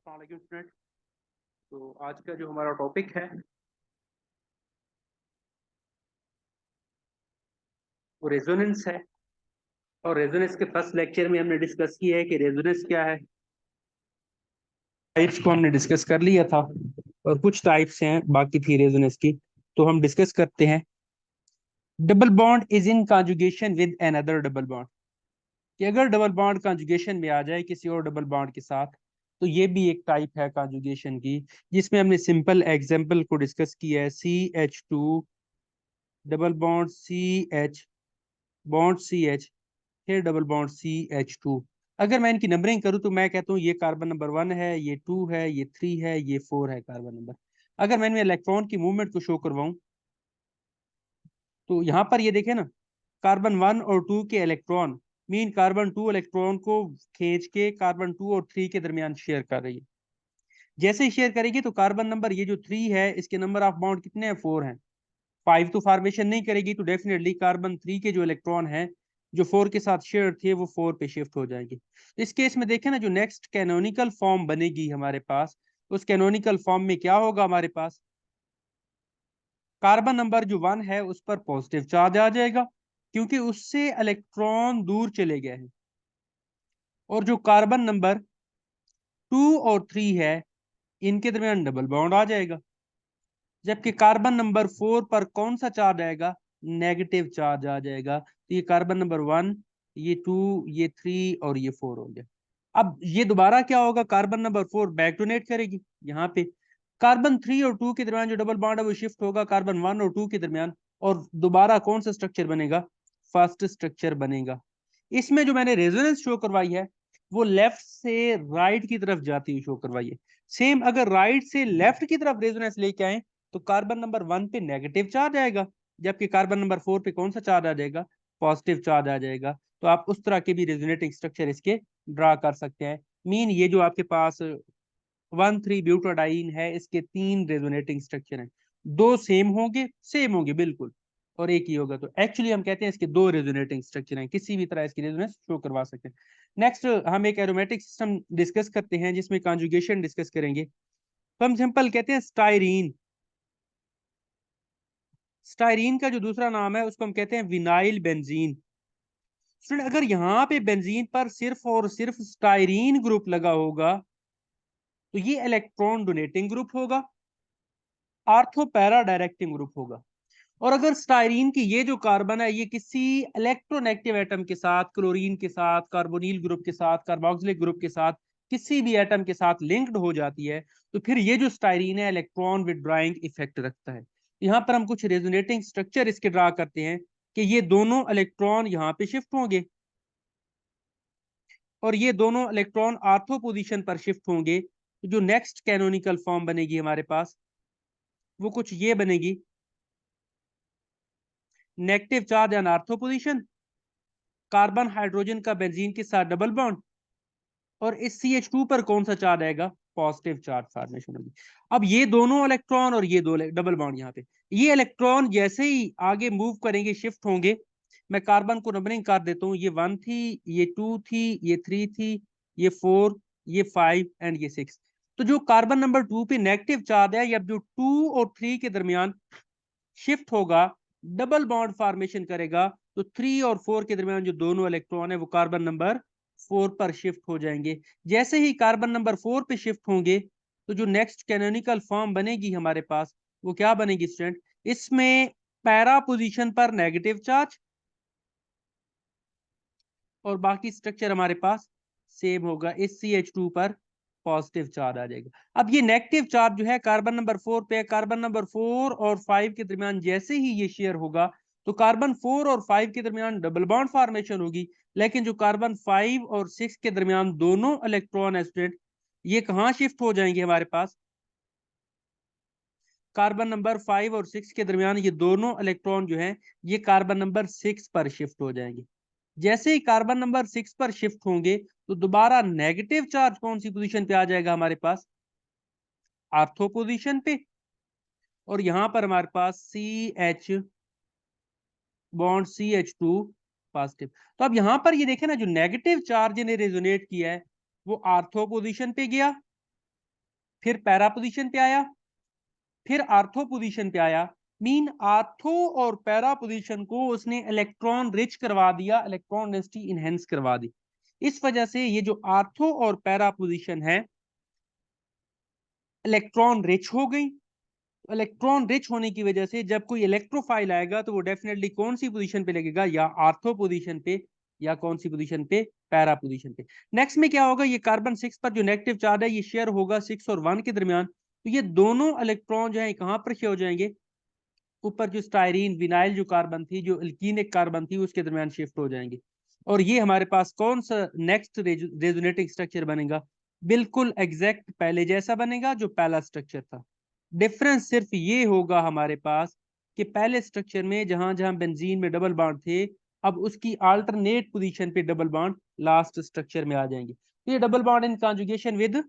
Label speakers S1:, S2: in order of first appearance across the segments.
S1: अस्सलाम वालेकुम स्टूडेंट। तो आज का जो हमारा टॉपिक है वो रेजोनेंस है। और रेजोनेंस के फर्स्ट लेक्चर में हमने डिस्कस किया है कि रेजोनेंस क्या है। टाइप्स को हमने डिस्कस कर लिया था और कुछ टाइप्स हैं बाकी थी रेजोनेंस की, तो हम डिस्कस करते हैं। Double bond is in conjugation with another double bond, कि अगर डबल बॉन्ड कॉन्जुगेशन में आ जाए किसी और डबल बॉन्ड के साथ, तो ये भी एक टाइप है कॉन्जुगेशन की, जिसमें हमने सिंपल एग्जांपल को डिस्कस किया है। CH2 double bond CH bond CH, फिर डबल बॉन्ड CH2। अगर मैं इनकी नंबरिंग करूं तो मैं कहता हूँ ये कार्बन नंबर 1 है, ये 2 है, ये 3 है, ये 4 है कार्बन नंबर। अगर मैं इनमें इलेक्ट्रॉन की मूवमेंट को शो करवाऊं तो यहाँ पर ये देखें ना, कार्बन 1 और 2 के इलेक्ट्रॉन मीन कार्बन 2 इलेक्ट्रॉन को खींच के कार्बन 2 और 3 के दरमियान शेयर कर रही है। जैसे ही शेयर करेगी तो कार्बन नंबर ये जो 3 है इसके नंबर ऑफ बॉन्ड कितने हैं, 4 हैं। 5 तो फॉर्मेशन नहीं करेगी, तो डेफिनेटली कार्बन 3 के जो इलेक्ट्रॉन हैं जो 4 के साथ शेयर थे वो 4 पे शिफ्ट हो जाएंगे। तो इस केस में देखें ना, जो नेक्स्ट कैनोनिकल फॉर्म बनेगी हमारे पास, उस कैनोनिकल फॉर्म में क्या होगा हमारे पास, कार्बन नंबर जो 1 है उस पर पॉजिटिव चार्ज आ जाएगा क्योंकि उससे इलेक्ट्रॉन दूर चले गए हैं। और जो कार्बन नंबर 2 और 3 है इनके दरमियान डबल बॉन्ड आ जाएगा। जबकि कार्बन नंबर 4 पर कौन सा चार्ज आएगा, नेगेटिव चार्ज आ जाएगा। तो ये कार्बन नंबर 1, ये 2, ये 3 और ये 4 हो गया। अब ये दोबारा क्या होगा, कार्बन नंबर 4 बैक डोनेट करेगी यहाँ पे, कार्बन 3 और 2 के दरमियान जो डबल बॉन्ड है वो शिफ्ट होगा कार्बन 1 और 2 के दरमियान, और दोबारा कौन सा स्ट्रक्चर बनेगा, फर्स्ट स्ट्रक्चर बनेगा। इसमें जो मैंने रेजोनेंस शो करवाई है वो लेफ्ट से राइट की तरफ जाती हुई शो करवाई है। सेम अगर राइट से लेफ्ट की तरफ रेजोनेंस लेके आए तो कार्बन नंबर 1 पे नेगेटिव चार्ज आएगा, जबकि कार्बन नंबर 4 पे कौन सा चार्ज आ जाएगा, पॉजिटिव चार्ज आ जाएगा। तो आप उस तरह के भी रेजोनेटिंग स्ट्रक्चर इसके ड्रा कर सकते हैं। मीन ये जो आपके पास 1,3 ब्यूटाडाइन है इसके 3 रेजोनेटिंग स्ट्रक्चर हैं। दो सेम होंगे बिल्कुल, और एक ही होगा। तो एक्चुअली हम कहते हैं इसके दो रेजोनेटिंग स्ट्रक्चर हैं, किसी भी तरह इसकी रेजोनेंस शो करवा सकते हैं। नेक्स्ट हम एक एरोमेटिक सिस्टम डिस्कस करते हैं जिसमें कॉन्जुगेशन डिस्कस करेंगे। तो हम सिंपल कहते हैं स्टायरीन। स्टायरीन का जो दूसरा नाम है उसको हम कहते हैं विनाइल बेंजीन। स्टूडेंट अगर यहाँ पे बेंजीन पर सिर्फ और सिर्फ स्टायरीन ग्रुप लगा होगा तो ये इलेक्ट्रॉन डोनेटिंग ग्रुप होगा, आर्थो पैरा डायरेक्टिंग ग्रुप होगा। और अगर स्टायरीन की ये जो कार्बन है ये किसी इलेक्ट्रोनेगेटिव एटम के साथ, क्लोरीन के साथ, कार्बोनिल ग्रुप के साथ, कार्बोक्सिलिक ग्रुप के साथ, किसी भी एटम के साथ लिंक्ड हो जाती है, तो फिर ये जो स्टायरीन है इलेक्ट्रॉन विड्रॉइंग इफेक्ट रखता है। यहाँ पर हम कुछ रेजोनेटिंग स्ट्रक्चर इसके ड्रा करते हैं कि ये दोनों इलेक्ट्रॉन यहाँ पे शिफ्ट होंगे और ये दोनों इलेक्ट्रॉन आर्थो पोजीशन पर शिफ्ट होंगे। तो जो नेक्स्ट कैनोनिकल फॉर्म बनेगी हमारे पास वो कुछ ये बनेगी, negative charge and ortho position, carbon hydrogen का बेंजीन के साथ डबल बॉन्ड, और इस CH2 पर कौन सा चार्ज आएगा, पॉजिटिव चार्ज फॉर्मेशन होगी। अब ये दोनों इलेक्ट्रॉन और ये दो डबल बॉन्ड यहाँ पे, ये इलेक्ट्रॉन जैसे ही आगे मूव करेंगे शिफ्ट होंगे। मैं कार्बन को नंबरिंग कर देता हूँ, ये 1 थी, ये 2 थी, ये 3 थी, ये 4, ये 5 एंड ये 6। तो जो कार्बन नंबर 2 पे नेगेटिव चार्ज है, या जो 2 और 3 के दरमियान शिफ्ट होगा, डबल बॉन्ड फॉर्मेशन करेगा, तो 3 और 4 के दरमियान जो दोनों इलेक्ट्रॉन है वो कार्बन नंबर 4 पर शिफ्ट हो जाएंगे। जैसे ही कार्बन नंबर 4 पे शिफ्ट होंगे तो जो नेक्स्ट कैनोनिकल फॉर्म बनेगी हमारे पास वो क्या बनेगी स्टूडेंट, इसमें पैरा पोजीशन पर नेगेटिव चार्ज और बाकी स्ट्रक्चर हमारे पास सेम होगा। इस CH2 पर पॉजिटिव चार्ज आ जाएगा। अब ये नेगेटिव चार्ज जो है कार्बन नंबर 4 पे, कार्बन नंबर 4 और 5 के दरमियान जैसे ही ये शेयर होगा तो कार्बन 4 और 5 के दरमियान डबल बॉन्ड फॉर्मेशन होगी। लेकिन जो कार्बन 5 और 6 के दरमियान दोनों इलेक्ट्रॉन है स्टूडेंट, ये कहाँ शिफ्ट हो जाएंगे हमारे पास, कार्बन नंबर 5 और 6 के दरमियान ये दोनों इलेक्ट्रॉन जो हैं ये कार्बन नंबर 6 पर शिफ्ट हो जाएंगे। जैसे ही कार्बन नंबर 6 पर शिफ्ट होंगे तो दोबारा नेगेटिव चार्ज कौन सी पोजीशन पे आ जाएगा हमारे पास, आर्थो पोजीशन पे। और यहां पर हमारे पास CH बॉन्ड CH2 पॉजिटिव। तो अब यहां पर ये देखें ना, जो नेगेटिव चार्ज ने रेजोनेट किया है वो आर्थो पोजीशन पे गया, फिर पैरा पोजीशन पे आया, फिर आर्थो पोजीशन पे आया। मीन आर्थो और पैरा पोजीशन को उसने इलेक्ट्रॉन रिच करवा दिया, इलेक्ट्रॉन डेंसिटी इनहेंस करवा दी। इस वजह से ये जो आर्थो और पैरा पोजीशन है इलेक्ट्रॉन रिच हो गई। इलेक्ट्रॉन रिच होने की वजह से जब कोई इलेक्ट्रोफाइल आएगा तो वो डेफिनेटली कौन सी पोजीशन पे लगेगा, या आर्थो पोजीशन पे, या कौन सी पोजीशन पे, पैरा पोजीशन पे। नेक्स्ट में क्या होगा, ये कार्बन 6 पर जो नेगेटिव चार्ज है ये शेयर होगा 6 और 1 के दरमियान। तो ये दोनों इलेक्ट्रॉन जो है कहां पर शेयर हो जाएंगे, ऊपर जो स्टायरीन विनाइल जो कार्बन थी, जो एल्कीनिक कार्बन थी, उसके दरमियान शिफ्ट हो जाएंगे। और ये हमारे पास कौन सा नेक्स्ट रेजोनेटिंग स्ट्रक्चर बनेगा, बिल्कुल एग्जैक्ट पहले जैसा बनेगा जो पहला स्ट्रक्चर था। डिफरेंस सिर्फ ये होगा हमारे पास कि पहले स्ट्रक्चर में जहां जहां बेंजीन में डबल बॉन्ड थे, अब उसकी अल्टरनेट पोजीशन पे डबल बॉन्ड लास्ट स्ट्रक्चर में आ जाएंगे। तो ये double bond in conjugation with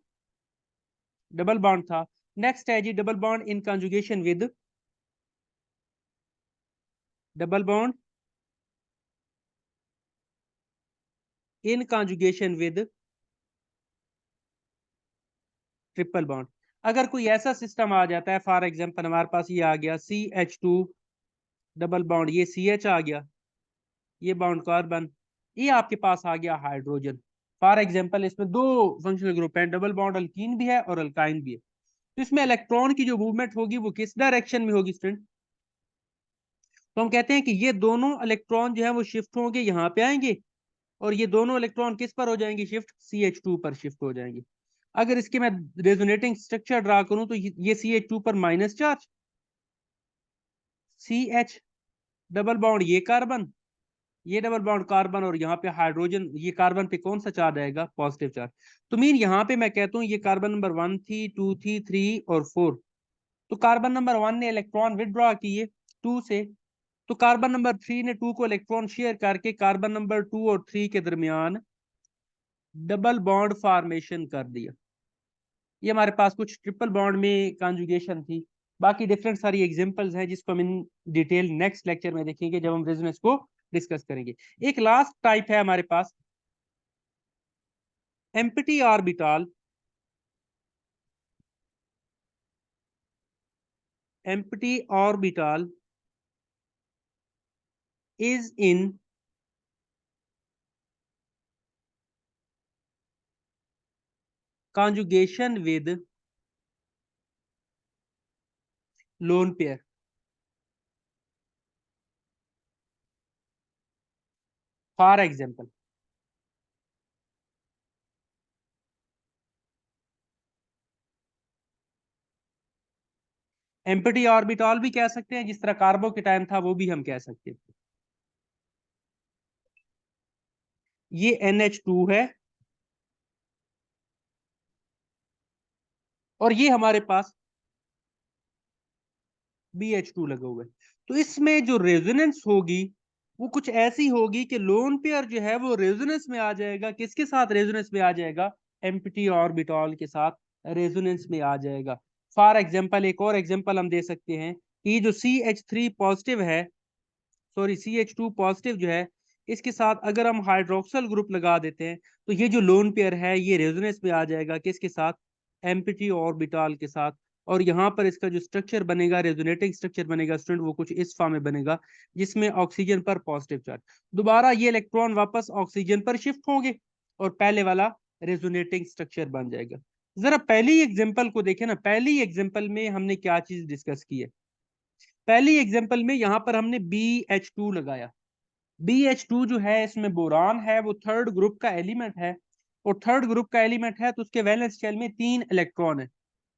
S1: double bond था। नेक्स्ट है जी double bond in conjugation with double bond in conjugation with triple bond. अगर कोई ऐसा सिस्टम आ जाता है, फॉर एग्जांपल हमारे पास ये आ गया CH2 डबल बॉन्ड, ये CH आ गया, ये बॉन्ड कार्बन, ये आपके पास आ गया हाइड्रोजन। फॉर एग्जांपल इसमें दो फंक्शनल ग्रुप हैं, डबल बॉन्ड अल्कीन भी है और अल्काइन भी है। तो इसमें इलेक्ट्रॉन की जो मूवमेंट होगी वो किस डायरेक्शन में होगी स्टूडेंट, तो हम कहते हैं कि ये दोनों इलेक्ट्रॉन जो है वो शिफ्ट होंगे, यहाँ पे आएंगे, और ये दोनों इलेक्ट्रॉन किस पर हो जाएंगे शिफ्ट, CH2 पर शिफ्ट हो जाएंगे। अगर इसके मैं रेजोनेटिंग स्ट्रक्चर ड्रा करूं तो ये CH2 पर minus charge, CH double bond ये कार्बन, ये डबल बॉन्ड कार्बन, और यहाँ पे हाइड्रोजन, ये कार्बन पे कौन सा चार्ज आएगा, पॉजिटिव चार्ज। तो मीन यहाँ पे मैं कहता हूँ ये कार्बन नंबर 1 थी, 2 थी, 3 और 4। तो कार्बन नंबर 1 ने इलेक्ट्रॉन विदड्रॉ किए 2 से, तो कार्बन नंबर 3 ने 2 को इलेक्ट्रॉन शेयर करके कार्बन नंबर 2 और 3 के दरमियान डबल बॉन्ड फॉर्मेशन कर दिया। ये हमारे पास कुछ ट्रिपल बॉन्ड में कॉन्जुगेशन थी। बाकी डिफरेंट सारी एग्जांपल्स हैं जिसको हम इन डिटेल नेक्स्ट लेक्चर में देखेंगे जब हम रेजोनेंस को डिस्कस करेंगे। एक लास्ट टाइप है हमारे पास empty orbital. Empty orbital is in conjugation with lone pair। For example empty orbital भी कह सकते हैं, जिस तरह कार्बोकेटाइन था वो भी हम कह सकते हैं। ये NH2 है और ये हमारे पास BH2 लगा हुआ है। तो इसमें जो रेजोनेंस होगी वो कुछ ऐसी होगी कि लोन पेयर जो है वो रेजोनेंस में आ जाएगा, किसके साथ रेजोनेंस में आ जाएगा, एम्प्टी ऑर्बिटल के साथ रेजोनेंस में आ जाएगा। फॉर एग्जांपल एक और एग्जांपल हम दे सकते हैं कि ये जो CH3 पॉजिटिव है, सॉरी CH2 पॉजिटिव जो है, इसके साथ अगर हम हाइड्रोक्सल ग्रुप लगा देते हैं तो ये जो लोन पेयर है ये रेजोनेंस में आ जाएगा किसके साथ, एम्प्टी ऑर्बिटल के साथ। और यहाँ पर इसका जो स्ट्रक्चर बनेगा, रेजोनेटिंग स्ट्रक्चर बनेगा स्टूडेंट, वो कुछ इस फॉर्म में बनेगा जिसमें ऑक्सीजन पर पॉजिटिव चार्ज, दोबारा ये इलेक्ट्रॉन वापस ऑक्सीजन पर शिफ्ट होंगे और पहले वाला रेजोनेटिंग स्ट्रक्चर बन जाएगा। जरा पहली एग्जांपल को देखें ना, पहली एग्जांपल में हमने क्या चीज डिस्कस की है। पहली एग्जांपल में यहां पर हमने BH2 लगाया। BH2 जो है इसमें बोरान है, वो थर्ड ग्रुप का एलिमेंट है, और थर्ड ग्रुप का एलिमेंट है तो उसके वैलेंस शेल में 3 इलेक्ट्रॉन है।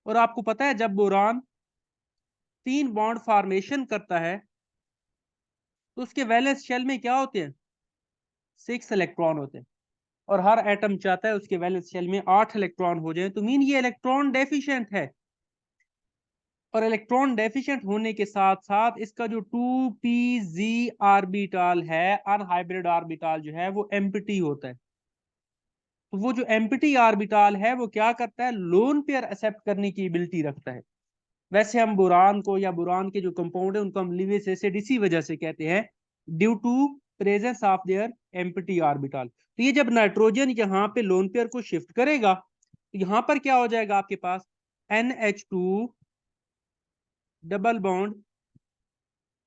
S1: और आपको पता है जब बोरान 3 बॉन्ड फॉर्मेशन करता है तो उसके वैलेंस शेल में क्या होते हैं, 6 इलेक्ट्रॉन होते हैं। और हर एटम चाहता है उसके वैलेंस शेल में 8 इलेक्ट्रॉन हो जाए, तो मीन ये इलेक्ट्रॉन डेफिशिएंट है। और इलेक्ट्रॉन डेफिशिएंट होने के साथ साथ इसका जो 2p-z ऑर्बिटल है, अनहाइब्रिड ऑर्बिटल जो है वो एम्प्टी होता है। तो वो जो एम्प्टी ऑर्बिटल है वो क्या करता है, लोन पेयर एक्सेप्ट करने की एबिलिटी रखता है। वैसे हम बोरान को या बोरान के जो कंपाउंड है उनको हम लिविस एसिड इसी वजह से कहते हैं, due to presence of their empty orbital. तो ये जब नाइट्रोजन यहाँ पे लोन पेयर को शिफ्ट करेगा तो यहाँ पर क्या हो जाएगा आपके पास, NH2 डबल बॉन्ड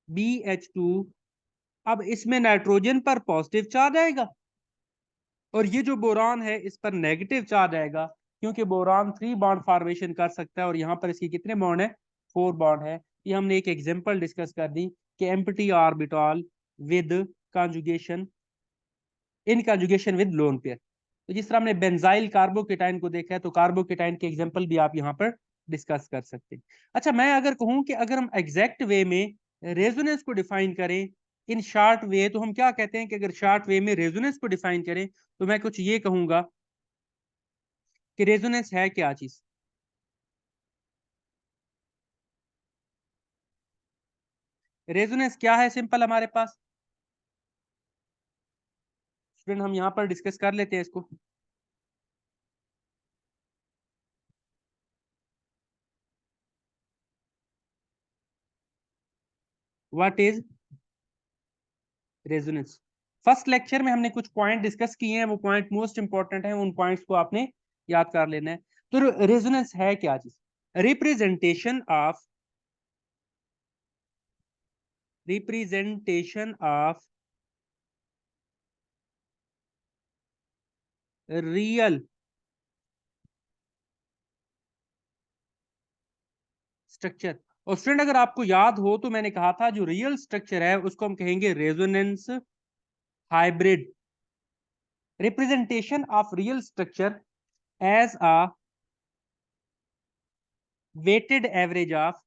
S1: BH2। अब इसमें नाइट्रोजन पर पॉजिटिव चार्ज आएगा और ये जो बोरान है इस पर नेगेटिव चार्ज आएगा, क्योंकि बोरान 3 बॉन्ड फॉर्मेशन कर सकता है और यहाँ पर इसकी कितने बॉन्ड है? 4 बॉन्ड है। ये हमने एक एग्जांपल डिस्कस कर दी कि empty orbital with conjugation, in conjugation with lone pair. तो जिस तरह हमने बेंजाइल कार्बोकेटाइन को देखा है, तो कार्बोकेटाइन के एग्जांपल भी आप यहाँ पर डिस्कस कर सकते हैं। अच्छा, मैं अगर कहूँ कि अगर हम एग्जैक्ट वे में रेजोनेंस को डिफाइन करें इन शॉर्ट वे, तो हम क्या कहते हैं कि अगर शॉर्ट वे में रेजोनेंस को डिफाइन करें तो मैं कुछ ये कहूंगा कि रेजोनेंस है क्या चीज? रेजोनेंस क्या है? सिंपल हमारे पास स्टूडेंट, हम यहाँ पर डिस्कस कर लेते हैं इसको। What is resonance? First lecture में हमने कुछ पॉइंट डिस्कस किए हैं, वो पॉइंट मोस्ट इंपॉर्टेंट है, उन पॉइंट्स को आपने याद कर लेना है। तो रेजोनेंस है क्या चीज? Representation of real structure. और स्टूडेंट, अगर आपको याद हो तो मैंने कहा था जो रियल स्ट्रक्चर है उसको हम कहेंगे resonance hybrid. Representation of real structure as a weighted average of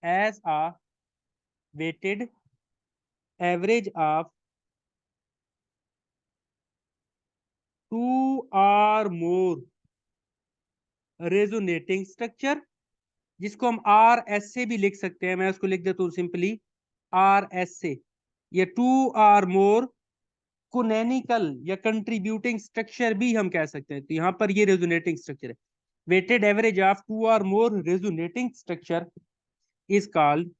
S1: as a weighted average of two or more resonating structure, जिसको हम आर एस से भी लिख सकते हैं। मैं उसको लिख देता हूं सिंपली आर एस से। ये टू आर मोर कोनैनिकल या कंट्रीब्यूटिंग स्ट्रक्चर भी हम कह सकते हैं। तो यहां पर ये रेजोनेटिंग स्ट्रक्चर है। Weighted average of two or more resonating structure is called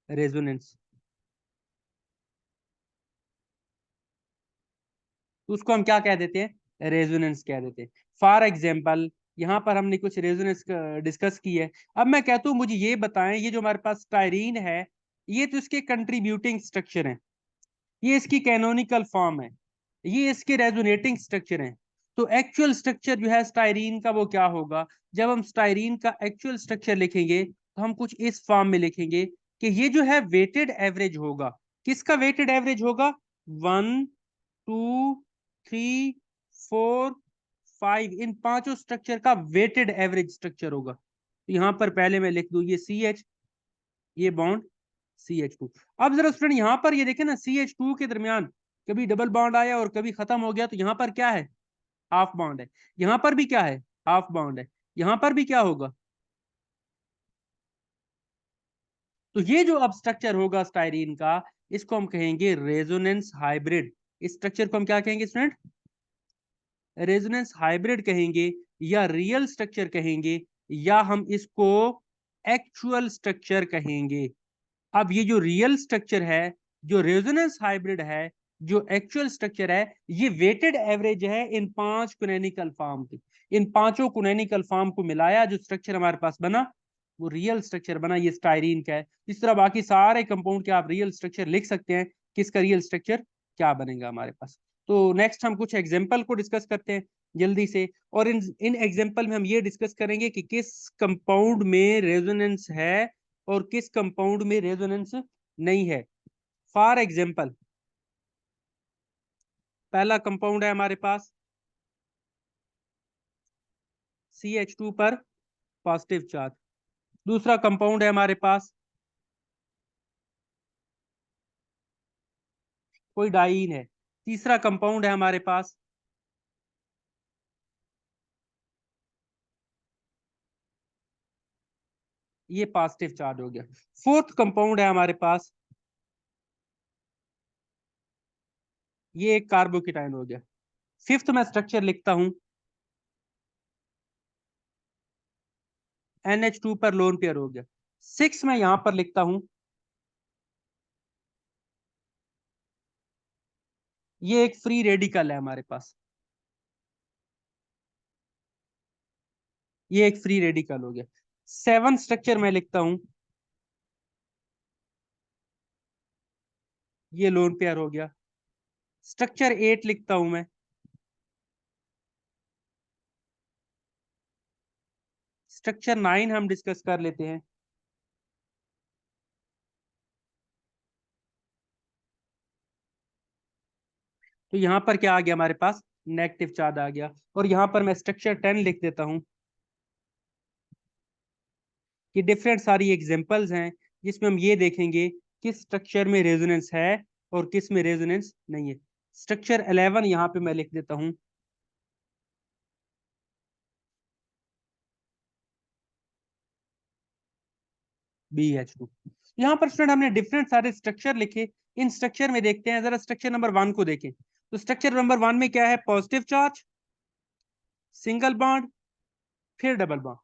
S1: resonance. तो उसको हम क्या कह देते हैं? रेजोनेंस कह देते हैं। फॉर एग्जाम्पल, यहाँ पर हमने कुछ रेजोनेंस डिस्कस की है। अब मैं कहता हूँ मुझे ये बताएं, ये जो हमारे पास स्टायरीन है, ये तो इसके कंट्रीब्यूटिंग स्ट्रक्चर है, ये इसकी कैनोनिकल फॉर्म है, ये इसके रेजोनेटिंग स्ट्रक्चर हैं। तो एक्चुअल स्ट्रक्चर जो है स्टायरीन का वो क्या होगा? जब हम स्टायरीन का एक्चुअल स्ट्रक्चर लिखेंगे तो हम कुछ इस फॉर्म में लिखेंगे कि ये जो है वेटेड एवरेज होगा। किसका वेटेड एवरेज होगा? 1 2 3 4 5, इन पांचों स्ट्रक्चर का वेटेड एवरेज स्ट्रक्चर होगा। तो यहां पर पहले मैं लिख दूं ये CH, ये बॉन्ड CH2। अब जरा स्टूडेंट यहां पर ये देखें ना, CH2 के दरमियान कभी डबल बॉन्ड आया और कभी खत्म हो गया, तो यहां पर क्या है? हाफ बॉन्ड है। यहां पर भी क्या है? हाफ बॉन्ड है। यहां पर भी क्या होगा? तो ये जो अब स्ट्रक्चर होगा स्टायरीन का, इसको हम कहेंगे रेजोनेंस हाइब्रिड। इस स्ट्रक्चर को हम क्या कहेंगे स्टूडेंट? रेजोनेंस हाइब्रिड कहेंगे, या रियल स्ट्रक्चर कहेंगे, या हम इसको एक्चुअल स्ट्रक्चर कहेंगे। अब ये जो रियल स्ट्रक्चर है, जो रेजोनेंस हाइब्रिड है, जो एक्चुअल स्ट्रक्चर है, ये वेटेड एवरेज है इन 5 कुनैनिकल फॉर्म की। इन पांचों कुनैनिकल फॉर्म को मिलाया जो स्ट्रक्चर हमारे पास बना, वो रियल स्ट्रक्चर बना, ये स्टायरीन का है। इस तरह बाकी सारे कंपाउंड के आप रियल स्ट्रक्चर लिख सकते हैं, किसका रियल स्ट्रक्चर क्या बनेगा हमारे पास। तो नेक्स्ट हम कुछ एग्जाम्पल को डिस्कस करते हैं जल्दी से, और इन इन एग्जाम्पल में हम ये डिस्कस करेंगे कि किस कंपाउंड में रेजोनेंस है और किस कंपाउंड में रेजोनेंस नहीं है। फॉर एग्जाम्पल, पहला कंपाउंड है हमारे पास CH2 पर पॉजिटिव चार्ज। दूसरा कंपाउंड है हमारे पास कोई डाइईन है। तीसरा कंपाउंड है हमारे पास ये पॉजिटिव चार्ज हो गया। फोर्थ कंपाउंड है हमारे पास, ये एक कार्बोकेटाइन हो गया। फिफ्थ में स्ट्रक्चर लिखता हूं, NH2 पर लोन पेयर हो गया। सिक्स में यहां पर लिखता हूं ये एक फ्री रेडिकल है हमारे पास, ये एक फ्री रेडिकल हो गया। 7 स्ट्रक्चर मैं लिखता हूं, ये लोन पेयर हो गया। स्ट्रक्चर 8 लिखता हूं मैं। स्ट्रक्चर 9 हम डिस्कस कर लेते हैं। तो यहां पर क्या आ गया हमारे पास, नेगेटिव चार्ज आ गया। और यहां पर मैं स्ट्रक्चर 10 लिख देता हूं कि डिफरेंट सारी एग्जांपल्स हैं जिसमें हम ये देखेंगे किस स्ट्रक्चर में रेजोनेंस है और किस में रेजोनेंस नहीं है। स्ट्रक्चर 11 यहां पे मैं लिख देता हूं, BH2। यहाँ पर स्टूडेंट हमने डिफरेंट सारे स्ट्रक्चर लिखे। इन स्ट्रक्चर में देखते हैं, जरा स्ट्रक्चर नंबर 1 को देखें। तो स्ट्रक्चर नंबर 1 में क्या है, पॉजिटिव चार्ज, सिंगल बॉन्ड, फिर डबल बॉन्ड।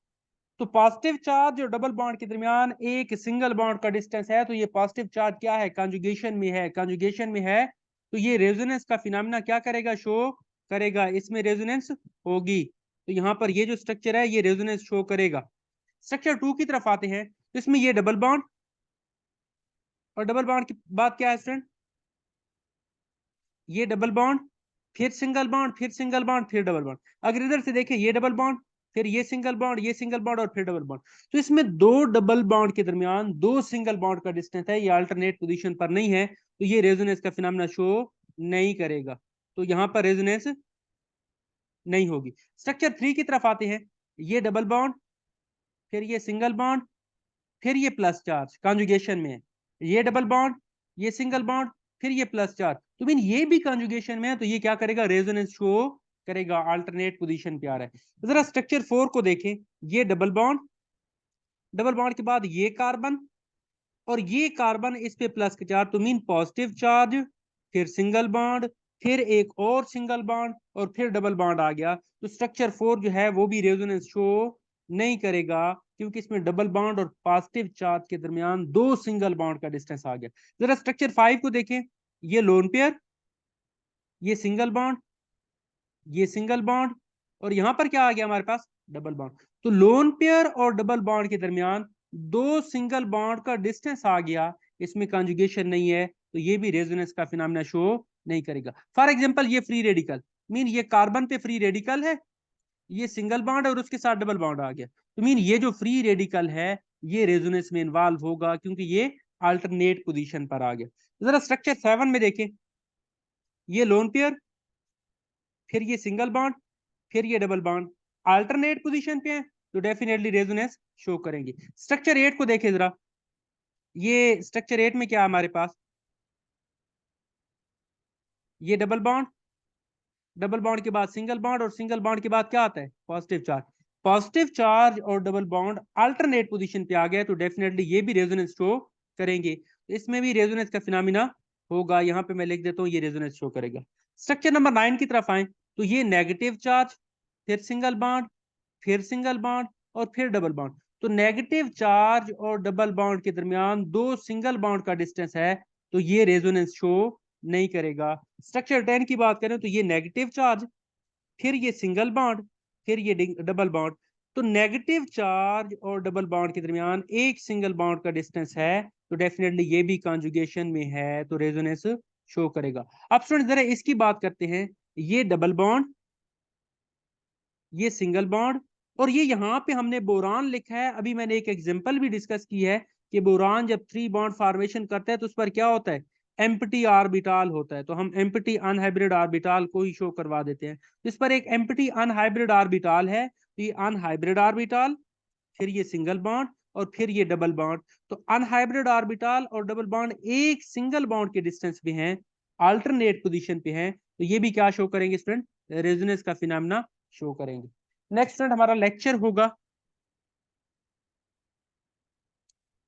S1: तो पॉजिटिव चार्ज और डबल बॉन्ड के दरमियान एक सिंगल बॉन्ड का डिस्टेंस है, तो ये पॉजिटिव चार्ज क्या है, कंजुगेशन में है, कंजुगेशन में है। तो ये रेजोनेंस का फिनोमेना क्या करेगा, शो करेगा, इसमें रेजोनेंस होगी। तो यहाँ पर ये जो स्ट्रक्चर है ये रेजोनेंस शो करेगा। स्ट्रक्चर 2 की तरफ आते हैं, तो इसमें ये डबल बॉन्ड, और डबल बॉन्ड की बात क्या है स्टूडेंट, ये डबल बॉन्ड, फिर सिंगल बॉन्ड, फिर सिंगल बॉन्ड, फिर डबल बॉन्ड। अगर इधर से देखें, ये डबल बॉन्ड, फिर ये सिंगल बॉन्ड, ये सिंगल बॉन्ड, और फिर डबल बॉन्ड। तो इसमें दो डबल बॉन्ड के दरमियान दो सिंगल बॉन्ड का डिस्टेंस है, ये अल्टरनेट पोजीशन पर नहीं है, तो ये रेजोनेंस का फिनोमेना शो नहीं करेगा। तो यहां पर रेजोनेंस नहीं होगी। स्ट्रक्चर 3 की तरफ आते हैं, ये डबल बॉन्ड, फिर ये सिंगल बॉन्ड, फिर ये प्लस चार्ज कॉन्जुगेशन में है, ये डबल बॉन्ड, ये सिंगल बॉन्ड, फिर ये प्लस चार्ज। तो मीन ये भी कॉन्जुगेशन में है, तो ये क्या करेगा, रेजोनेंस शो करेगा, अल्टरनेट पोजीशन पे आ रहा है। तो जरा स्ट्रक्चर 4 को देखें, ये डबल बॉन्ड, डबल बॉन्ड के बाद ये कार्बन, और ये कार्बन इस पे प्लस का चार्ज, तो मीन पॉजिटिव चार्ज, फिर सिंगल बॉन्ड, फिर एक और सिंगल बॉन्ड, और फिर डबल बॉन्ड आ गया। तो स्ट्रक्चर 4 जो है वो भी रेजोनेंस शो नहीं करेगा, क्योंकि इसमें डबल बॉन्ड और पॉजिटिव चार्ज के दरमियान दो सिंगल बॉन्ड का डिस्टेंस आ गया। जरा स्ट्रक्चर 5 को देखें, ये लोन पेयर, ये सिंगल बॉन्ड, ये सिंगल बॉन्ड, और यहां पर क्या आ गया हमारे पास, डबल बॉन्ड। तो लोन पेयर और डबल बॉन्ड के दरमियान दो सिंगल बॉन्ड का डिस्टेंस आ गया, इसमें कॉन्जुगेशन नहीं है, तो ये भी रेजोनेंस का फिनोमेना शो नहीं करेगा। फॉर एग्जांपल ये फ्री रेडिकल, मीन ये कार्बन पे फ्री रेडिकल है, ये सिंगल बॉन्ड और उसके साथ डबल बॉन्ड आ गया, तो मीन ये जो फ्री रेडिकल है ये रेजोनेंस में इन्वॉल्व होगा, क्योंकि ये अल्टरनेट पोजीशन पर आ गया। जरा स्ट्रक्चर 7 में देखें, ये लोन पेयर, फिर ये सिंगल बॉन्ड, फिर ये डबल बॉन्ड, अल्टरनेट पोजीशन पे है, तो डेफिनेटली रेजोनेंस शो करेंगे। स्ट्रक्चर 8 को देखें जरा, ये स्ट्रक्चर 8 में क्या है हमारे पास, ये डबल बॉन्ड, डबल बॉन्ड के बाद सिंगल बॉन्ड, और सिंगल बॉन्ड के बाद क्या आता है, पॉजिटिव चार्ज। पॉजिटिव चार्ज और डबल बॉन्ड अल्टरनेट पोजीशन पे आ गया, तो डेफिनेटली ये भी रेजोनेंस शो करेंगे। इसमें भी रेजोनेंस का फिनोमिना होगा, यहाँ पे मैं लिख देता हूँ, ये रेजोनेंस शो करेगा। स्ट्रक्चर नंबर 9 की तरफ आए, तो ये नेगेटिव चार्ज, फिर सिंगल बॉन्ड, फिर सिंगल बॉन्ड, और फिर डबल बॉन्ड। तो नेगेटिव चार्ज और डबल बॉन्ड के दरमियान दो सिंगल बॉन्ड का डिस्टेंस है, तो ये रेजोनेंस शो नहीं करेगा। स्ट्रक्चर 10 की बात करें, तो ये नेगेटिव चार्ज, फिर ये सिंगल बॉन्ड, फिर ये डबल बॉन्ड। तो नेगेटिव चार्ज और डबल बॉन्ड के दरमियान एक सिंगल बॉन्ड का डिस्टेंस है, तो डेफिनेटली ये भी कॉन्जुगेशन में है, तो रेजोनेंस शो करेगा। अब स्टूडेंट जरा इसकी बात करते हैं, ये डबल बॉन्ड, ये सिंगल बॉन्ड, और ये यहाँ पे हमने बोरान लिखा है। अभी मैंने एक एग्जांपल भी डिस्कस की है कि बोरान जब 3 बॉन्ड फॉर्मेशन करता है तो उस पर क्या होता है, एम्प्टी ऑर्बिटल होता है, तो हम एम्प्टी अनहाइब्रिड ऑर्बिटल को ही शो करवा देते हैं। तो इस पर एक एम्प्टी अनहाइब्रिड ऑर्बिटल है, तो ये अनहाइब्रिड ऑर्बिटल, फिर ये सिंगल बॉन्ड, और फिर ये डबल बॉन्ड। तो अनहाइब्रिड ऑर्बिटल और डबल बॉन्ड एक सिंगल बॉन्ड के डिस्टेंस पे हैं, अल्टरनेट पोजीशन पे हैं, तो ये भी क्या शो करेंगे स्टूडेंट, रेजोनेंस का फिनोमेना शो करेंगे। नेक्स्ट स्टूडेंट हमारा लेक्चर होगा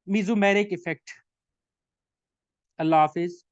S1: मीजोमेरिक इफेक्ट। अल्लाह हाफिज।